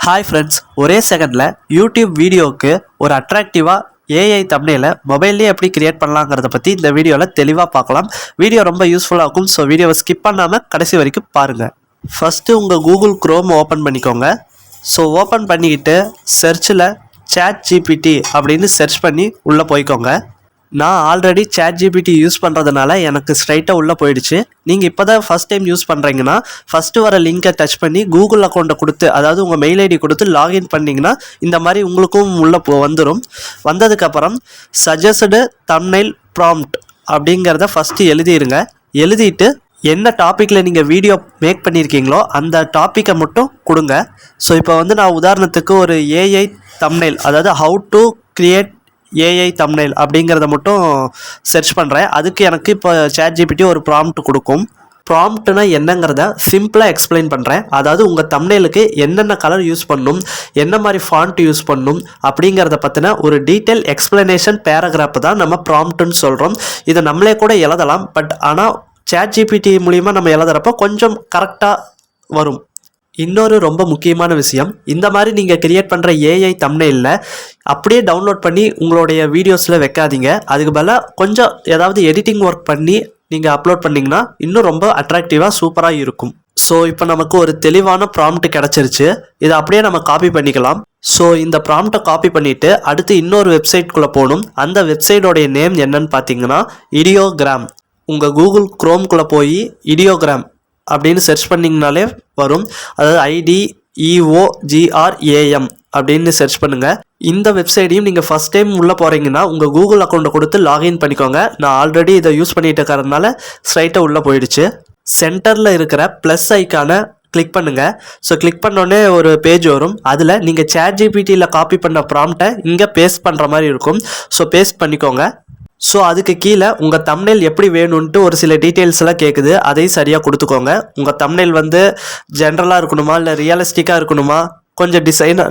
Hi friends, ஒரே செகண்டில் YouTube வீடியோவுக்கு ஒரு அட்ராக்டிவாக ஏஐ தம்ப்நெயிலை மொபைல்லேயே எப்படி கிரியேட் பண்ணலாங்கிறத பற்றி இந்த வீடியோவில் தெளிவாக பார்க்கலாம். வீடியோ ரொம்ப யூஸ்ஃபுல்லாக இருக்கும். ஸோ வீடியோவை ஸ்கிப் பண்ணாமல் கடைசி வரைக்கும் பாருங்கள். ஃபஸ்ட்டு உங்கள் கூகுள் க்ரோம் ஓப்பன் பண்ணிக்கோங்க. ஸோ ஓப்பன் பண்ணிக்கிட்டு சர்ச்சில் ChatGPT அப்படின்னு சர்ச் பண்ணி உள்ளே போய்க்கோங்க. நான் ஆல்ரெடி ChatGPT யூஸ் பண்ணுறதுனால எனக்கு ஸ்ட்ரைட்டாக உள்ளே போயிடுச்சு. நீங்கள் இப்போ தான் ஃபஸ்ட் டைம் யூஸ் பண்ணுறீங்கன்னா ஃபஸ்ட்டு வர லிங்கை டச் பண்ணி கூகுள் அக்கௌண்ட்டை கொடுத்து, அதாவது உங்கள் மெயில் ஐடி கொடுத்து லாகின் பண்ணிங்கன்னா இந்த மாதிரி உங்களுக்கும் உள்ளே வந்துடும். வந்ததுக்கப்புறம் சஜஸ்டு தம்ப்நெயில் ப்ராம்ப்ட் அப்படிங்கிறத ஃபஸ்ட்டு எழுதிடுங்க. எழுதிட்டு என்ன டாப்பிக்கில் நீங்கள் வீடியோ மேக் பண்ணியிருக்கீங்களோ அந்த டாப்பிக்கை மட்டும் கொடுங்க. ஸோ இப்போ நான் உதாரணத்துக்கு ஒரு ஏஐ தம்ப்நெயில், அதாவது how to create AI thumbnail அப்படிங்கிறத மட்டும் சர்ச் பண்ணுறேன். அதுக்கு எனக்கு இப்போ ChatGPT ஒரு ப்ராம்ப்ட் கொடுக்கும். ப்ராம்ப்ட்னா என்னங்கிறத சிம்பிளாக எக்ஸ்பிளைன் பண்ணுறேன். அதாவது உங்கள் தம்ப்நெயிலுக்கு என்னென்ன கலர் யூஸ் பண்ணணும், என்ன மாதிரி ஃபாண்ட் யூஸ் பண்ணணும் அப்படிங்கிறத பற்றின ஒரு டீட்டெயில் எக்ஸ்பிளனேஷன் பேராகிராஃப் தான் நம்ம ப்ராம்ப்ட்னு சொல்கிறோம். இதை நம்மளே கூட எழுதலாம். பட் ஆனால் ChatGPT மூலிமா நம்ம எழுதுகிறப்போ கொஞ்சம் கரெக்டாக வரும். இன்னொரு ரொம்ப முக்கியமான விஷயம், இந்த மாதிரி நீங்கள் கிரியேட் பண்ணுற ஏஐ தம்ப்நெயிலில் அப்படியே டவுன்லோட் பண்ணி உங்களுடைய வீடியோஸில் வைக்காதீங்க. அதுக்கு பதிலாக கொஞ்சம் ஏதாவது எடிட்டிங் ஒர்க் பண்ணி நீங்கள் அப்லோட் பண்ணிங்கன்னா இன்னும் ரொம்ப அட்ராக்டிவாக சூப்பராக இருக்கும். ஸோ இப்போ நமக்கு ஒரு தெளிவான ப்ராம்ப்ட் கிடச்சிருச்சு. இதை அப்படியே நம்ம காப்பி பண்ணிக்கலாம். ஸோ இந்த ப்ராம்ப்டை காப்பி பண்ணிவிட்டு அடுத்து இன்னொரு வெப்சைட்குள்ளே போகணும். அந்த வெப்சைட்டோடைய நேம் என்னன்னு பார்த்தீங்கன்னா இடியோகிராம். உங்கள் கூகுள் க்ரோம்குள்ளே போய் இடியோகிராம் அப்படின்னு சர்ச் பண்ணிங்கனாலே வரும். அதாவது IDEOGRAM அப்படின்னு சர்ச் பண்ணுங்கள். இந்த வெப்சைட்டையும் நீங்கள் ஃபஸ்ட் டைம் உள்ளே போகிறீங்கன்னா உங்கள் கூகுள் அக்கௌண்ட்டை கொடுத்து லாகின் பண்ணிக்கோங்க. நான் ஆல்ரெடி இதை யூஸ் பண்ணிட்டு இருக்கிறதுனால ஸ்ட்ரைட்டாக உள்ளே போயிடுச்சு. சென்டரில் இருக்கிற ப்ளஸ் ஐக்கானை கிளிக் பண்ணுங்கள். ஸோ கிளிக் பண்ணோடனே ஒரு பேஜ் வரும். அதில் நீங்கள் ChatGPTயில் காப்பி பண்ண ப்ராம்ப்டை இங்கே பேஸ்ட் பண்ணுற மாதிரி இருக்கும். ஸோ பேஸ்ட் பண்ணிக்கோங்க. ஸோ அதுக்கு கீழே உங்கள் தம்ப்நெயில் எப்படி வேணும்ன்ட்டு ஒரு சில டீட்டெயில்ஸ்லாம் கேட்குது. அதையும் சரியாக கொடுத்துக்கோங்க. உங்கள் தம்ப்நெயில் ஜென்ரலாக இருக்கணுமா, இல்லை ரியலிஸ்டிக்காக இருக்கணுமா, கொஞ்சம்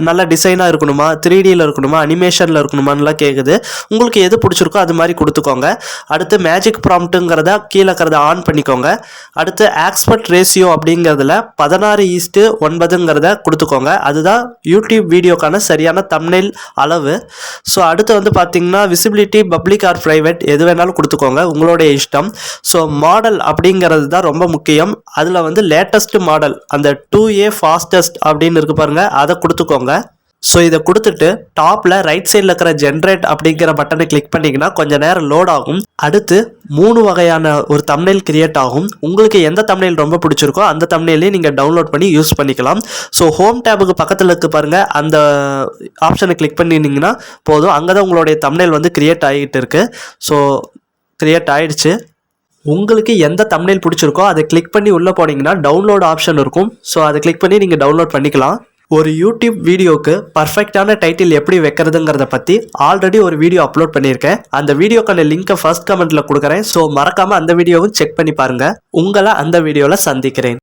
நல்ல டிசைனாக இருக்கணுமா, 3Dயில் இருக்கணுமா, அனிமேஷனில் இருக்கணுமான்லாம் கேட்குது. உங்களுக்கு எது பிடிச்சிருக்கோ அது மாதிரி கொடுத்துக்கோங்க. அடுத்து மேஜிக் ப்ராம்ப்ட்டுங்கிறத கீழே இருக்கிறத ஆன் பண்ணிக்கோங்க. அடுத்து ஆஸ்பெக்ட் ரேஷியோ அப்படிங்கிறதுல 16:9 கொடுத்துக்கோங்க. அதுதான் யூடியூப் வீடியோக்கான சரியான தம்ப்நெயில் அளவு. ஸோ அடுத்து பார்த்தீங்கன்னா விசிபிலிட்டி பப்ளிக் ஆர் ப்ரைவேட் எது வேணாலும் கொடுத்துக்கோங்க, உங்களுடைய இஷ்டம். ஸோ மாடல் அப்படிங்கிறது தான் ரொம்ப முக்கியம். அதில் லேட்டஸ்ட் மாடல், அந்த 2A ஃபாஸ்டஸ்ட் அப்படின்னு இருக்கு பாருங்கள், அதை கொடுத்துக்கோங்க. ஸோ இதை கொடுத்துட்டு டாப்பில் ரைட் சைடில் இருக்கிற ஜென்ரேட் அப்படிங்கிற பட்டனை கிளிக் பண்ணிங்கன்னா கொஞ்சம் நேரம் லோட் ஆகும். அடுத்து 3 வகையான ஒரு தம்ப்நெயில் கிரியேட் ஆகும். உங்களுக்கு எந்த தம்ப்நெயில் ரொம்ப பிடிச்சிருக்கோ அந்த தம்ப்நெயிலையும் நீங்கள் டவுன்லோட் பண்ணி யூஸ் பண்ணிக்கலாம். ஸோ ஹோம் டேபுக்கு பக்கத்தில் இருக்கு பாருங்கள், அந்த ஆப்ஷனை கிளிக் பண்ணிங்கன்னா போதும். அங்கே தான் உங்களுடைய தம்ப்நெயில் கிரியேட் ஆகிட்டு இருக்கு. ஸோ கிரியேட் ஆகிடுச்சு. உங்களுக்கு எந்த தம்ப்நெயில் பிடிச்சிருக்கோ அதை கிளிக் பண்ணி உள்ளே போனீங்கன்னா டவுன்லோட் ஆப்ஷன் இருக்கும். ஸோ அதை கிளிக் பண்ணி நீங்கள் டவுன்லோட் பண்ணிக்கலாம். ஒரு யூடியூப் வீடியோக்கு பர்ஃபெக்டான டைட்டில் எப்படி வைக்கிறதுங்கிறத பற்றி ஆல்ரெடி ஒரு வீடியோ அப்லோட் பண்ணியிருக்கேன். அந்த வீடியோக்கான லிங்கை ஃபர்ஸ்ட் கமெண்ட்டில் கொடுக்குறேன். ஸோ மறக்காமல் அந்த வீடியோவும் செக் பண்ணி பாருங்கள். உங்களை அந்த வீடியோவில் சந்திக்கிறேன்.